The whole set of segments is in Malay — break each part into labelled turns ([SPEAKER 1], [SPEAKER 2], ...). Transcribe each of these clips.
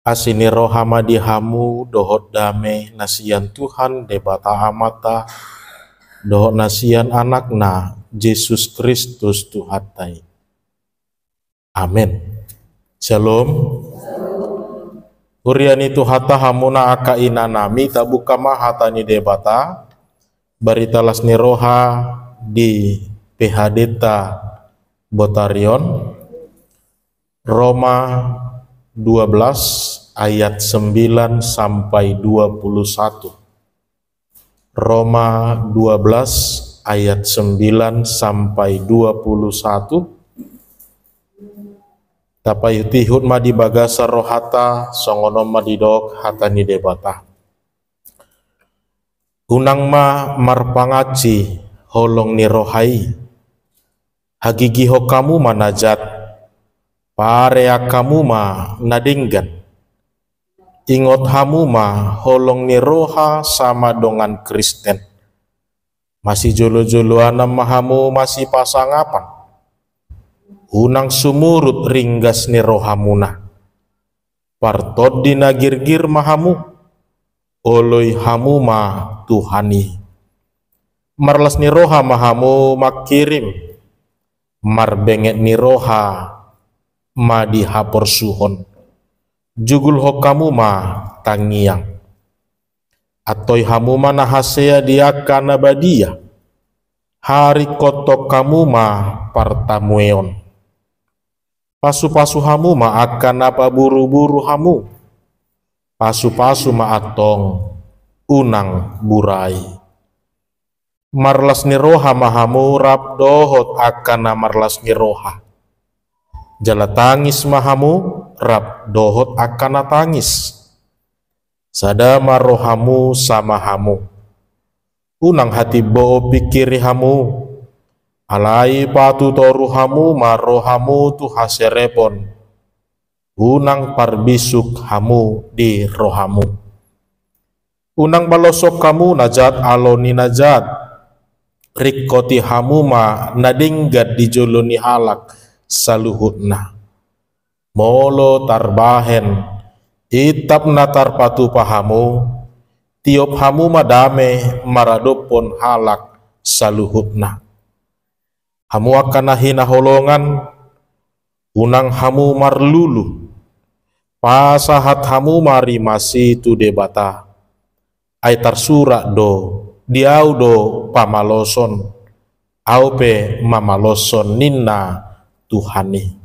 [SPEAKER 1] Asini rohama dihamu dohot dame nasian Tuhan debata amata dohot nasian anakna Yesus Kristus Tuhatai. Amin. Shalom. Uriani Tuhata hamuna aka inanami tabuka mahatani debata baritalas ni roha di PHDta Botarion Roma 12 ayat 9 sampai 21. Roma 12 ayat 9 sampai 21. Tapai tihut madi bagasa rohata songonom madidok hatani debata. Unang ma marpangaci holong ni rohai. Hagigi ho kamu manajat. Parea kamu ma nadinggan. Ingot hamu ma holong ni roha sama dongan Kristen. Masih jolo-joloana mahamu masih pasangapan. Unang sumurut ringgas ni rohamuna. Partod dinagirgir mahamu. Oloi hamu ma Tuhani. Marlas ni roha mahamu makirim. Marbenget ni roha ma dihapor suhon. Jugul hokamu ma tangiang. Atoi hamu ma nahasea diaka nabadia. Hari kotok kamu ma partamueon. Pasu-pasu hamu ma akan apa buru-buru hamu. Pasu-pasu ma atong unang burai. Marlas ni roha mahamu rap dohot akan marlas ni roha. Jala tangis mahamu rap dohot akan tangis. Sadama rohamu sama hamu. Unang hati bo pikiri hamu. Alai patu toru hamu ma rohamu tu haserepon. Unang parbisuk hamu di rohamu. Unang balosok kamu najat aloni najat. Rikoti hamu ma nadinggat di joloni halak. Saluhutna molo tarbahen itap natar patu pahamu tiop hamu madame maradopon halak saluhutna hamu akan hina holongan unang hamu marlulu pasahat hamu mari masih tu debata aitar surak do diau do pamaloson aupe mamaloson ninna Tuhani.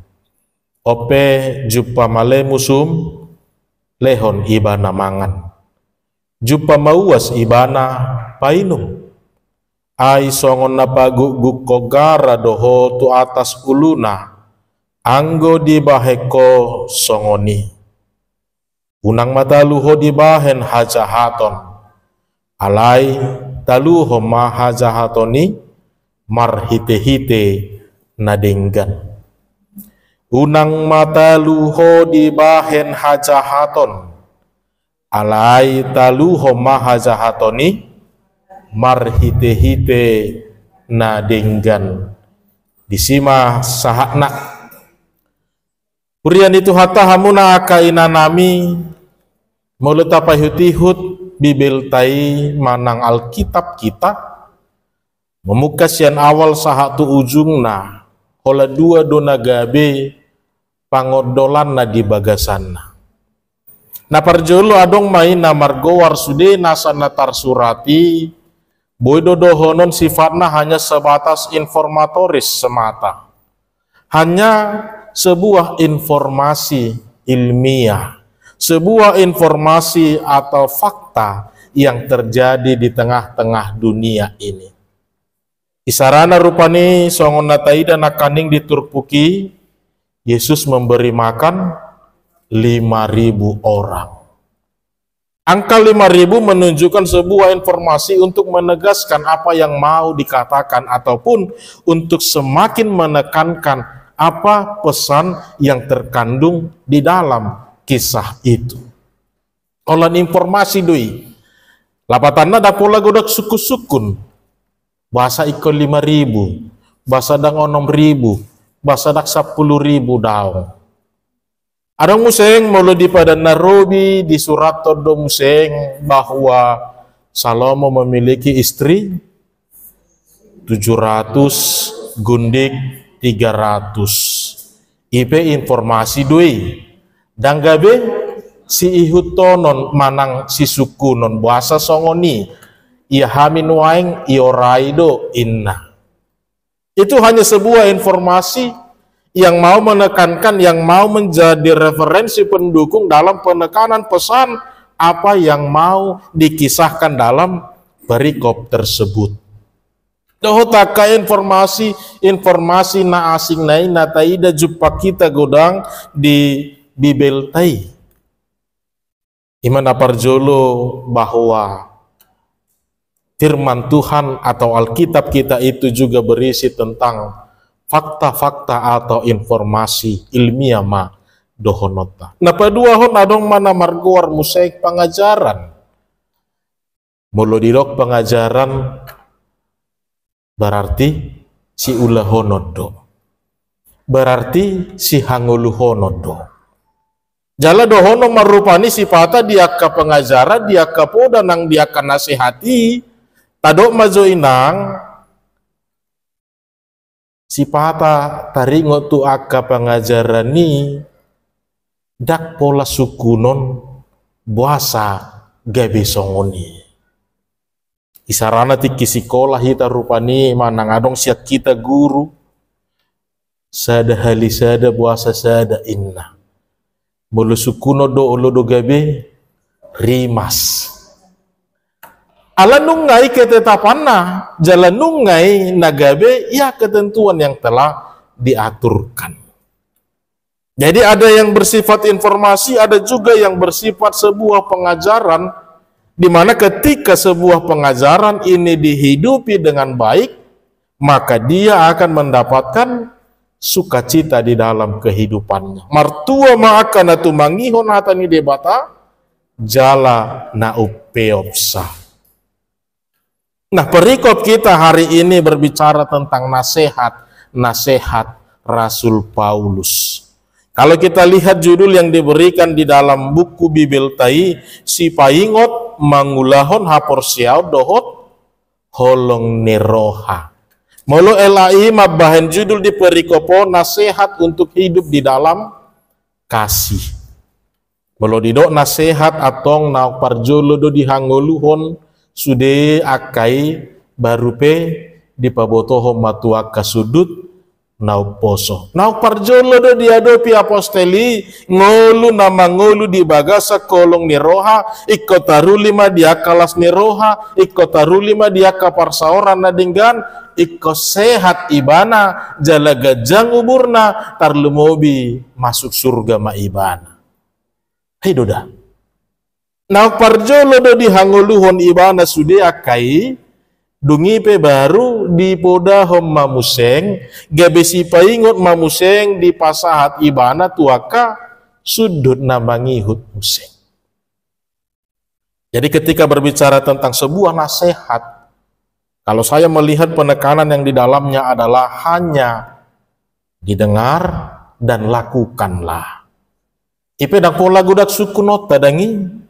[SPEAKER 1] Ope jupa male musum lehon ibana mangan. Jupa mauas ibana painum. Ai songon napagu gukogara doho tu atas uluna. Anggo di baheko songoni. Unang mataluho di bahen hajahaton. Alai taluho ma hajahatoni marhite-hite nadinggan. Unang mata luho di bahen hajahaton. Alai taluho mahajahatoni marhite-hite nadinggan. Disima sahakna. Urian itu hata hamuna akaina nami mulutapa hutihut bibil tai manang alkitab kita. Memuka sian awal sahatu ujungna. Hola dua dona gabe pangodolan na di bagasanna. Na parjolo adong main na margowar sude nasa natar surati boy dodohonon sifatna hanya sebatas informatoris semata. Hanya sebuah informasi ilmiah, sebuah informasi atau fakta yang terjadi di tengah-tengah dunia ini. Isarana rupani songon natai dan akaning diturpuki Yesus memberi makan 5.000 orang. Angka 5.000 menunjukkan sebuah informasi untuk menegaskan apa yang mau dikatakan ataupun untuk semakin menekankan apa pesan yang terkandung di dalam kisah itu. Olan informasi doi. Lapatanna dapola godak suku-sukun. Bahasa ikon 5.000, bahasa dang 6.000, bahasa dak 10.000 daun. Ada museng mulu di pada Nairobi di surat todo museng bahwa Salomo memiliki istri 700 gundik 300. Ipe informasi dui dan gabe si ihutonon manang si suku non bahasa songoni ia hamin waing ioraido inna. Itu hanya sebuah informasi yang mau menekankan, yang mau menjadi referensi pendukung dalam penekanan pesan apa yang mau dikisahkan dalam perikop tersebut. Dohotaka informasi na asing nai na taida jumpa kita godang di Bibel tai. Imana parjolo bahwa firman Tuhan atau Alkitab kita itu juga berisi tentang fakta-fakta atau informasi ilmiah ma dohonota. Napa dua hon adong mana marguar musaik pengajaran. Mulu didok pengajaran berarti si ulah honodo. Berarti si hangulu honodo. Jala dohono marupani sifata dia ke pengajaran, dia ke poda nang dia ke nasihati. Tadok majo inang sipata taringo tu aka pengajaran ni dak pola sukunon buasa gabe songoni isarana tiki sekolah hita rupani manang adong siak kita guru sada hali sada buasa sada inna mulu sukuno do olodo gabe rimas ala nungai ketetapanna, jalan nungai nagabe, ya ketentuan yang telah diaturkan. Jadi ada yang bersifat informasi, ada juga yang bersifat sebuah pengajaran, di mana ketika sebuah pengajaran ini dihidupi dengan baik, maka dia akan mendapatkan sukacita di dalam kehidupannya. Martua ma'akana tumangihon hatani debata, jala na upeopsa. Nah, perikop kita hari ini berbicara tentang nasihat Rasul Paulus. Kalau kita lihat judul yang diberikan di dalam buku Bibel tai, si paingot mangulahon hapor siau dohot holong neroha. Molo elai mabahan judul di perikopo nasihat untuk hidup di dalam kasih. Molo didok nasihat atong na parjolo do dihangoluhon sude akai barupe di pabotoho matua kasudut nau poso nau parjolo do diadopi aposteli ngolu nama ngolu di bagasa kolong ni roha ikko tarulima dia kalas ni roha ikko tarulima dia kaparsaoran nadinggan ikko sehat ibana jalaga jang uburna tarlumobi masuk surga ma ibana. Hei doda nah parjolo do dihanguluhon ibana sude akai dungipe baru di poda hom mamuseng gabesi paingot mamuseng di pasahat ibana tuaka sudut namangihut museng. Jadi ketika berbicara tentang sebuah nasihat, kalau saya melihat penekanan yang di dalamnya adalah hanya didengar dan lakukanlah. Ipe dak pola gudak suku nota dangi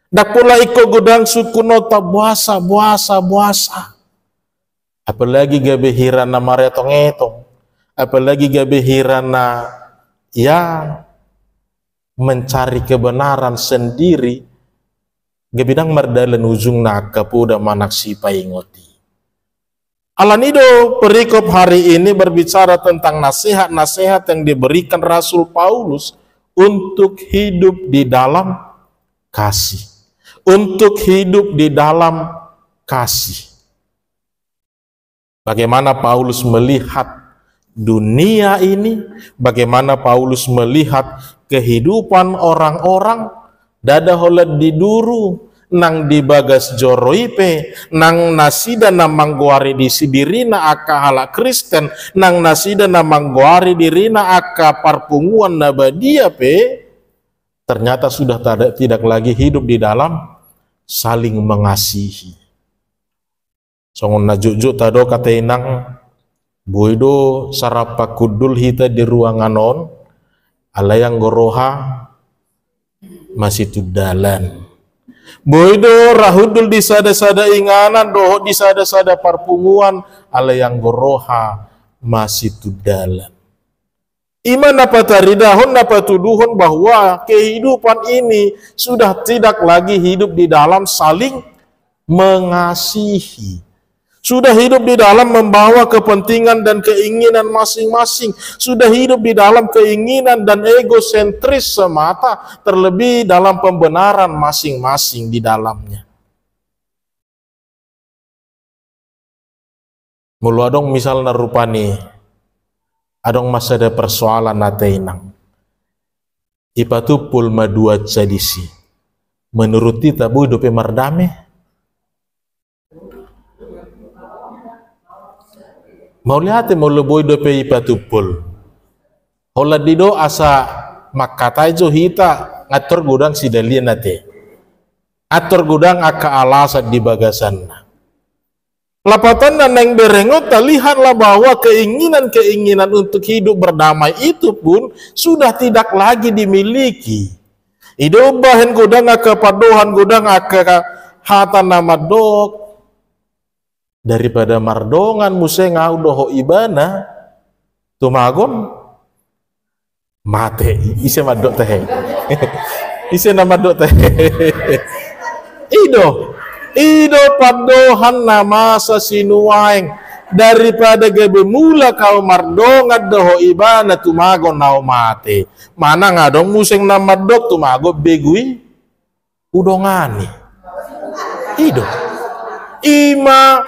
[SPEAKER 1] dak pula iko godang suku nota buasa. Apalagi gabe hirana maretong etong. Apalagi gabe hirana ya mencari kebenaran sendiri. Gabidang mardalan ujung naka puda manak si paingoti. Alanido perikop hari ini berbicara tentang nasihat-nasihat yang diberikan Rasul Paulus untuk hidup di dalam kasih. Untuk hidup di dalam kasih. Bagaimana Paulus melihat dunia ini, bagaimana Paulus melihat kehidupan orang-orang, dada holat diduru, nang dibagas joroipe, nang nasida namangguari di sidirina aka hala Kristen, nang nasida namangguari dirina aka parpunguan nabadia pe, ternyata sudah tidak lagi hidup di dalam saling mengasihi. Songon najujuk tado kata inang boido sarapa kudul hita di ruangan on Alayang goroha masih tudalan. Boido rahudul di sada-sada inganan, doho di sada-sada parpunguan, alayang goroha masih tudalan. Iman dapat taridahun, dapat tuduhun bahwa kehidupan ini sudah tidak lagi hidup di dalam saling mengasihi. Sudah hidup di dalam membawa kepentingan dan keinginan masing-masing. Sudah hidup di dalam keinginan dan egosentris semata, terlebih dalam pembenaran masing-masing di dalamnya. Mulu adong misalnya rupani, adong masa ada persoalan nateinang. Ipatu pul madua cadisi. Menurut kita bu hidup mardame. Mau lihat mau leboi dope ipatupul. Hola dido asa makatai jo hita ngatur gudang si dalian nate. Atur gudang aka alasat di bagasan. Lapatan dan yang berengot lihatlah bahwa keinginan-keinginan untuk hidup berdamai itu pun sudah tidak lagi dimiliki. Ido bahan gudang aka padohan gudang aka hata nama dok. Daripada mardongan museng ngau doho ibana tumagon mate ise madok teh ise nama dok teh ido padohan nama sasinuaeng daripada gebe mula kau mardongan doho ibana tumagon nau mate mana ngadong museng nama dok tumago begui udongani ido ima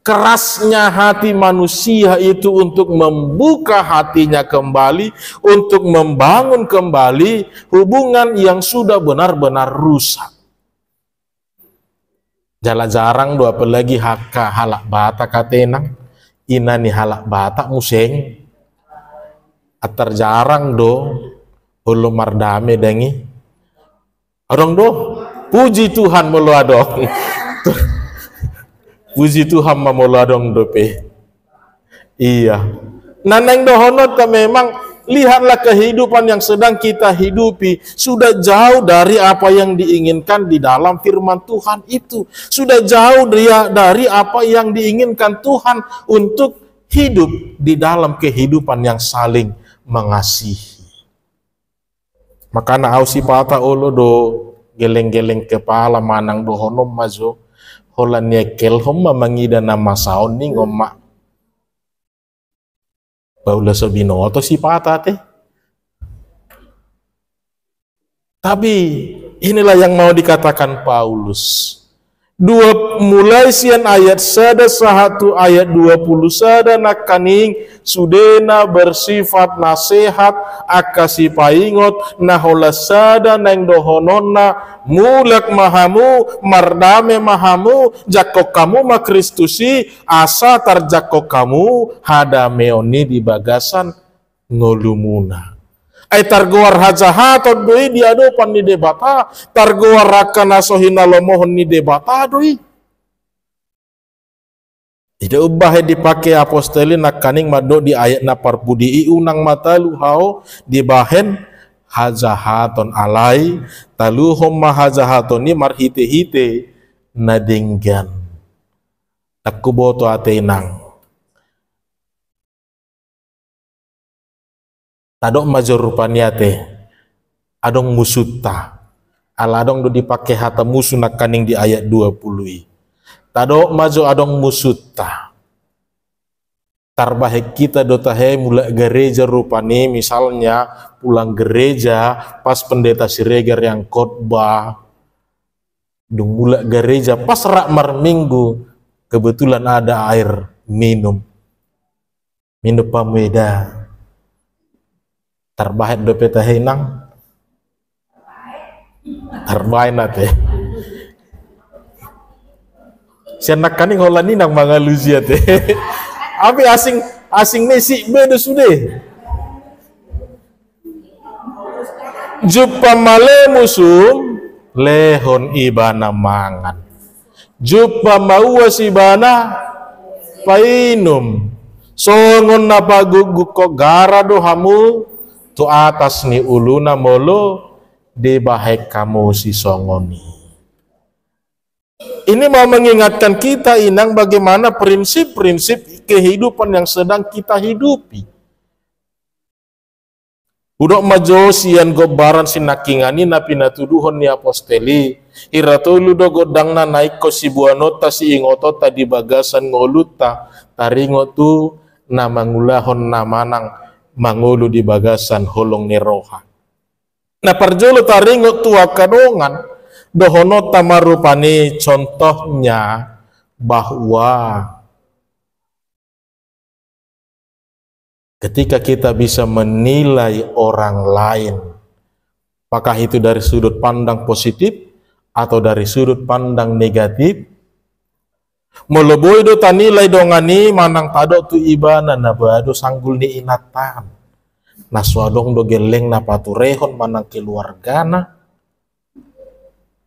[SPEAKER 1] kerasnya hati manusia itu untuk membuka hatinya kembali, untuk membangun kembali hubungan yang sudah benar-benar rusak. Jarang do apalagi haka halak bata katenang, inani halak bata museng, atar jarang do ulu mardame dengi. Orang do puji Tuhan mulu adong. Puji Tuhan mamuladong dope. Iya. Naneng dohonot memang lihatlah kehidupan yang sedang kita hidupi sudah jauh dari apa yang diinginkan di dalam firman Tuhan itu. Sudah jauh dari apa yang diinginkan Tuhan untuk hidup di dalam kehidupan yang saling mengasihi. Makanya ausi pata olo do geleng-geleng kepala manang dohonom mazo. Holan nyekel homma mangida nama saon ni ngomma baula sabinoto si pata teh. Tapi inilah yang mau dikatakan Paulus. Mulai sian ayat 1 ayat 20 sada nakaning sudena bersifat nasihat akasi paingot nahola sada nang dohononna mulak mahamu mardame mahamu jakok kamu ma Kristusi asa tarjakok kamu hadameoni di bagasan ngolumuna. Ay targuar hajahaton doi diadopan ni debata, targuar rakana sohina lomohon ni debata doi. Ida ubah dipakai apostoli nakaning mado di ayat na parpudi unang matalu hao dibahen hajahaton alai talu homma hajahaton ni marhite-hite nadinggan. Takuboto atenang. Tadok major rupanya teh adong musuta aladong do dipakai hata musuh nakaning di ayat 20 tadok majo adong musuta tarbahek kita do tahe mulai gereja rupani misalnya pulang gereja pas pendeta Siregar yang khotbah dung mulai gereja pas rakmar minggu kebetulan ada air minum pameda terbaik do peta henang terbaik nate sianak kaning holani nang mangalusia teh api asing nesi bedo sude jupa male musum lehon ibana mangan jupa maua sibana painum songon napa guguk ko gara do hamu tu atas ni uluna molo de bahek kamu si songoni. Ini mau mengingatkan kita inang bagaimana prinsip-prinsip kehidupan yang sedang kita hidupi. Udok majo sian gobaran sinakingani napi natuduhon ni aposteli. Iratulu do godang na naik ko si buanota si ingoto tadi bagasan ngoluta. Taringo tu na mangulahon na manang mangulu di bagasan holong ni roha. Na parjolo taringo tu akadongan. Dohono tamarupani contohnya bahwa ketika kita bisa menilai orang lain, apakah itu dari sudut pandang positif atau dari sudut pandang negatif, meleboi do tanilai dongani manang tado tu ibana na bado sanggul ni inatan, na swadong do geleng na paturehon manang keluargana,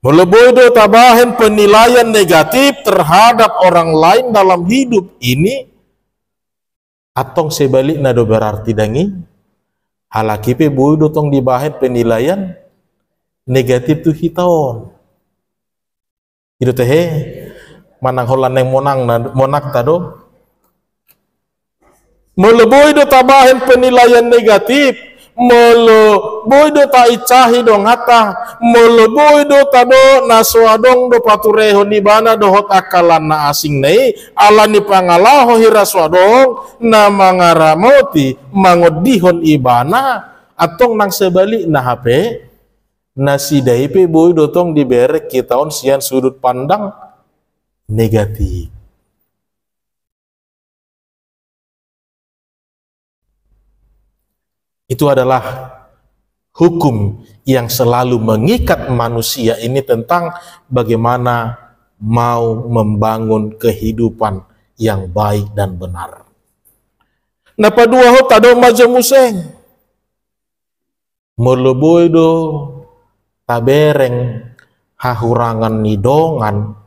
[SPEAKER 1] meleboi do tabahen penilaian negatif terhadap orang lain dalam hidup ini, atong sebalik na do berarti dangi halakipe boi do tong dibahet penilaian negatif tu hitaon itu teh manang holan yang monak tado meleboi do tabahen penilaian negatif meleboi do ta icahi dong hata meleboi do tado naswadong do paturehon ni bana do hot akalan na asing nei ala ni pangalaho hiraswadong na mangaramoti mangodihon ibana atong nang sebalik na hape nasi daipe boi do tong diberek kitaon sian sudut pandang negatif. Itu adalah hukum yang selalu mengikat manusia ini tentang bagaimana mau membangun kehidupan yang baik dan benar. Napa dua ho tado majo museng meleboi do tabereng hahurangan nidongan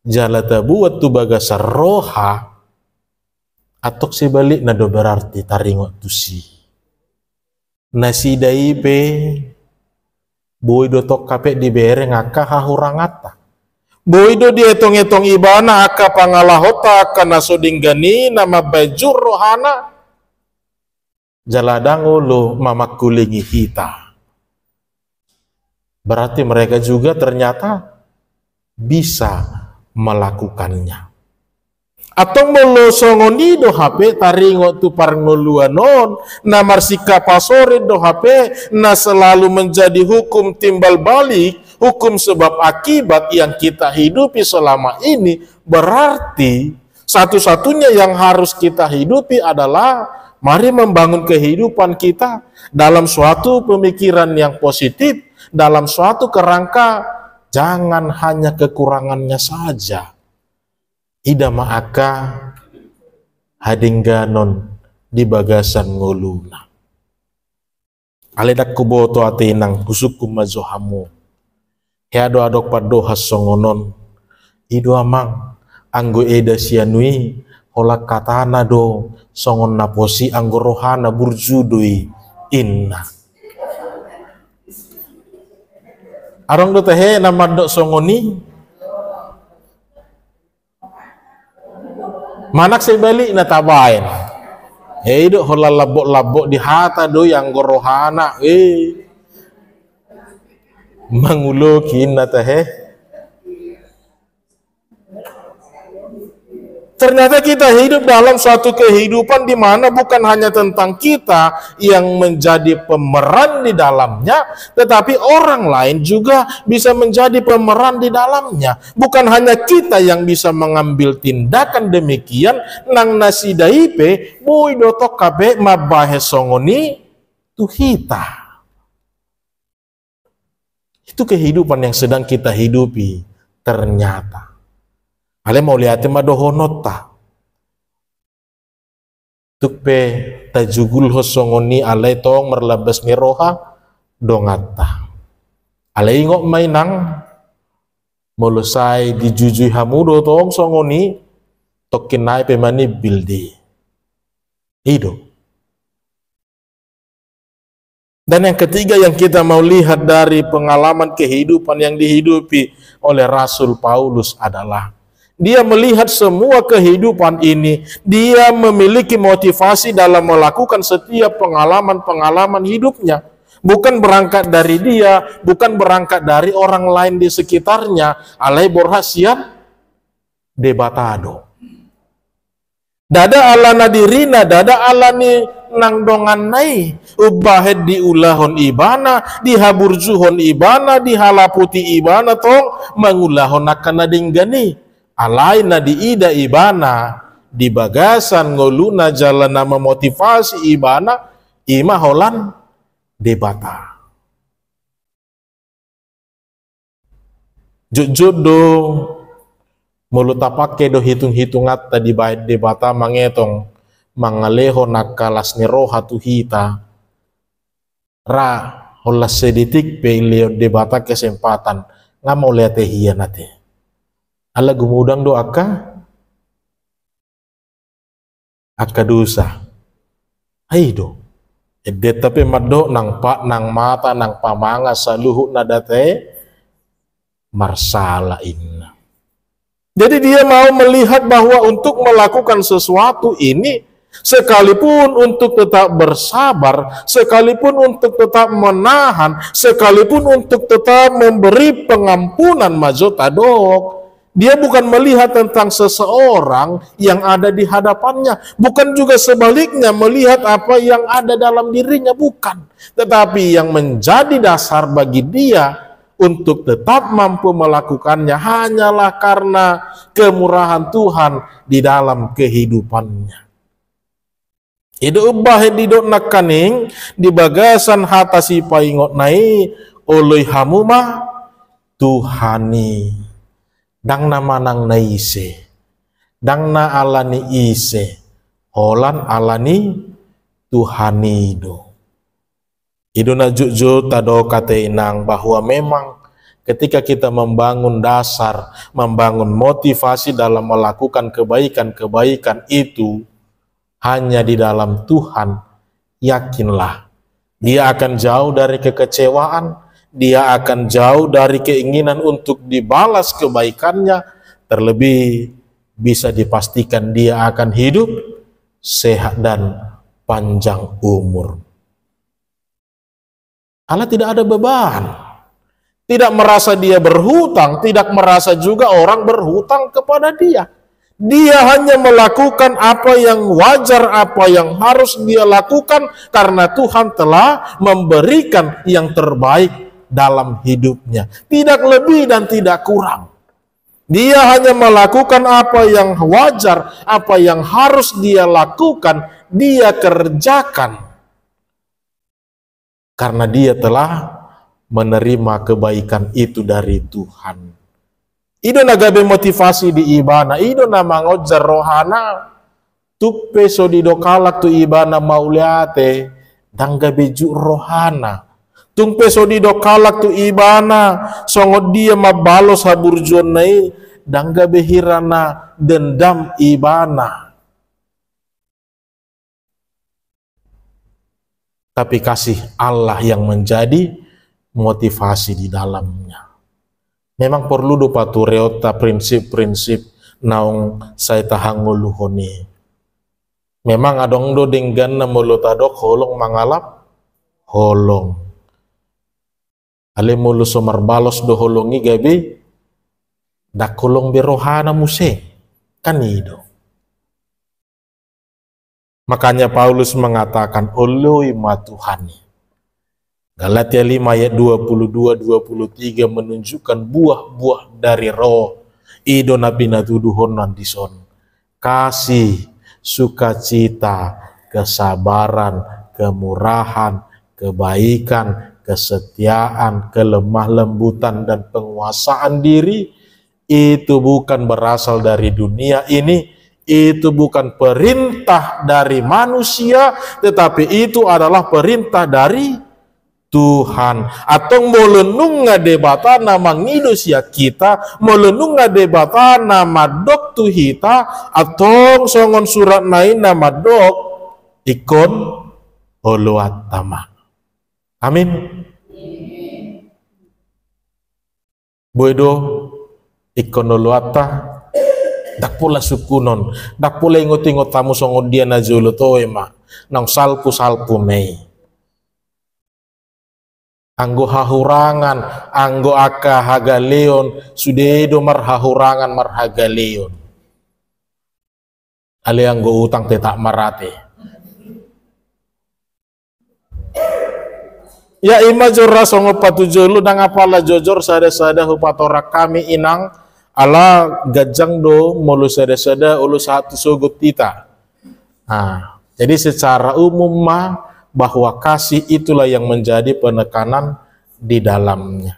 [SPEAKER 1] jalata buat tu bagasa roha atok sebalik na do berarti taringo tusi. Nasi daipe boi do tok kape di bereng aka hahurangata boi do dietong-etong ibana aka pangalahota aka nasodinggani nama bajur rohana jaladango lo mama kulingi hita. Berarti mereka juga ternyata bisa melakukannya. Atong molo songoni do HP taringo tu parngoluanon na marsika pasore do HP na selalu menjadi hukum timbal balik, hukum sebab akibat yang kita hidupi selama ini. Berarti satu-satunya yang harus kita hidupi adalah mari membangun kehidupan kita dalam suatu pemikiran yang positif, dalam suatu kerangka jangan hanya kekurangannya saja. Ida ma'aka hadingganon di bagasan nguluna. Aledak kuboto atinang husukum mazohamu. Heado adok padohas songonon. Ido amang anggo eda sianui holak katana do songon naposi anggo rohana burjudui inna. Arong do tehe namadok songoni. Manak sebalik na tabain. Hidup hola labok-labok di hata do yang gorohana. Mangulokin na teh. Ternyata kita hidup dalam suatu kehidupan di mana bukan hanya tentang kita yang menjadi pemeran di dalamnya, tetapi orang lain juga bisa menjadi pemeran di dalamnya. Bukan hanya kita yang bisa mengambil tindakan demikian, nang nasi daipe, boi dotok kabe mabahe songoni, tuhita. Itu kehidupan yang sedang kita hidupi, ternyata. Ale mau lihatin madohonota. Tukpe tajugul hosongoni ale tong merlabas miroha dongata. Ale ingok mainang molusai dijujui hamudo tong songoni tokinai pemani bildi. Ido. Dan yang ketiga yang kita mau lihat dari pengalaman kehidupan yang dihidupi oleh Rasul Paulus adalah dia melihat semua kehidupan ini, dia memiliki motivasi dalam melakukan setiap pengalaman-pengalaman hidupnya. Bukan berangkat dari dia, bukan berangkat dari orang lain di sekitarnya. Alai borhasiat debatado. Dada ala nadirina, dada ala ni nang dongan nai, ubahed di ulahon ibana, dihaburjuhon ibana, dihalaputi ibana tong mangulahon akan nadinggani, alai nadiida ibana, di bagasan ngoluna jalan nama motivasi ibana, ima holan debata. Jujur dong. Mulut tapake do hitung-hitung atta di bait debata mangetong mangaleho nakalas ni roha tuhita ra holas sedetik pe leo debata kesempatan ngamo lihat hianate ala gumudang do akka dosa aido edde tapi maddo nang mata nang pamanga saluhu nadate marsala inna. Jadi dia mau melihat bahwa untuk melakukan sesuatu ini, sekalipun untuk tetap bersabar, sekalipun untuk tetap menahan, sekalipun untuk tetap memberi pengampunan majotadok, dia bukan melihat tentang seseorang yang ada di hadapannya, bukan juga sebaliknya melihat apa yang ada dalam dirinya, bukan. Tetapi yang menjadi dasar bagi dia untuk tetap mampu melakukannya hanyalah karena kemurahan Tuhan di dalam kehidupannya. Itu ubah didok nakaning di bagasan hata si paingot nai oleh hamuma Tuhani dang nama nang naise dang na alani ise holan alani Tuhani do. Itu na jujur tado kata inang bahwa memang ketika kita membangun dasar, membangun motivasi dalam melakukan kebaikan-kebaikan itu hanya di dalam Tuhan, yakinlah dia akan jauh dari kekecewaan, dia akan jauh dari keinginan untuk dibalas kebaikannya, terlebih bisa dipastikan dia akan hidup sehat dan panjang umur. Allah tidak ada beban, tidak merasa dia berhutang, tidak merasa juga orang berhutang kepada dia. Dia hanya melakukan apa yang wajar, apa yang harus dia lakukan karena Tuhan telah memberikan yang terbaik dalam hidupnya. Tidak lebih dan tidak kurang. Dia hanya melakukan apa yang wajar, apa yang harus dia lakukan, dia kerjakan. Karena dia telah menerima kebaikan itu dari Tuhan. Ido nagabe motivasi di ibana, ido nama ngojar rohana, tupe so di dokalak tu ibana mauliate, dan gabe ju rohana. Tumpe so di dokalak tu ibana, songot dia mabalos haburjon nai, dan gabe hirana dendam ibana. Tapi kasih Allah yang menjadi motivasi di dalamnya. Memang perlu do patureota prinsip-prinsip naung saya tahanguluhoni. Memang adong do denggan na mulutadok holong mangalap holong. Ale mulu somarbalos do holongi gabi dakulong berohana muse kanido. Makanya Paulus mengatakan oloi matuhani. Galatia 5 ayat 22-23 menunjukkan buah-buah dari roh. Ido nabi natuduhon nandison. Kasih, sukacita, kesabaran, kemurahan, kebaikan, kesetiaan, kelemah lembutan dan penguasaan diri. Itu bukan berasal dari dunia ini. Itu bukan perintah dari manusia, tetapi itu adalah perintah dari Tuhan. Atau melenung debata nama ngidusia kita, melenung debata nama dok tuhita, atau songon surat nain nama dok ikon holuat tama. Amin. Boedo ikonoloata dak pula sukunon, dak pula ingot-ingot tamu songo dia na jolo to ema nang salpu mei. Anggo hahurangan, anggo aka hagaleon, sudedo marhahurangan marhagaleon. Ale anggo utang tetak marate. Ya ima jorra songo patujulu nang apala jojor sada hupatorak kami inang ala gajang do mulu sada ulu satu sugut kita. Nah, jadi secara umum bahwa kasih itulah yang menjadi penekanan di dalamnya.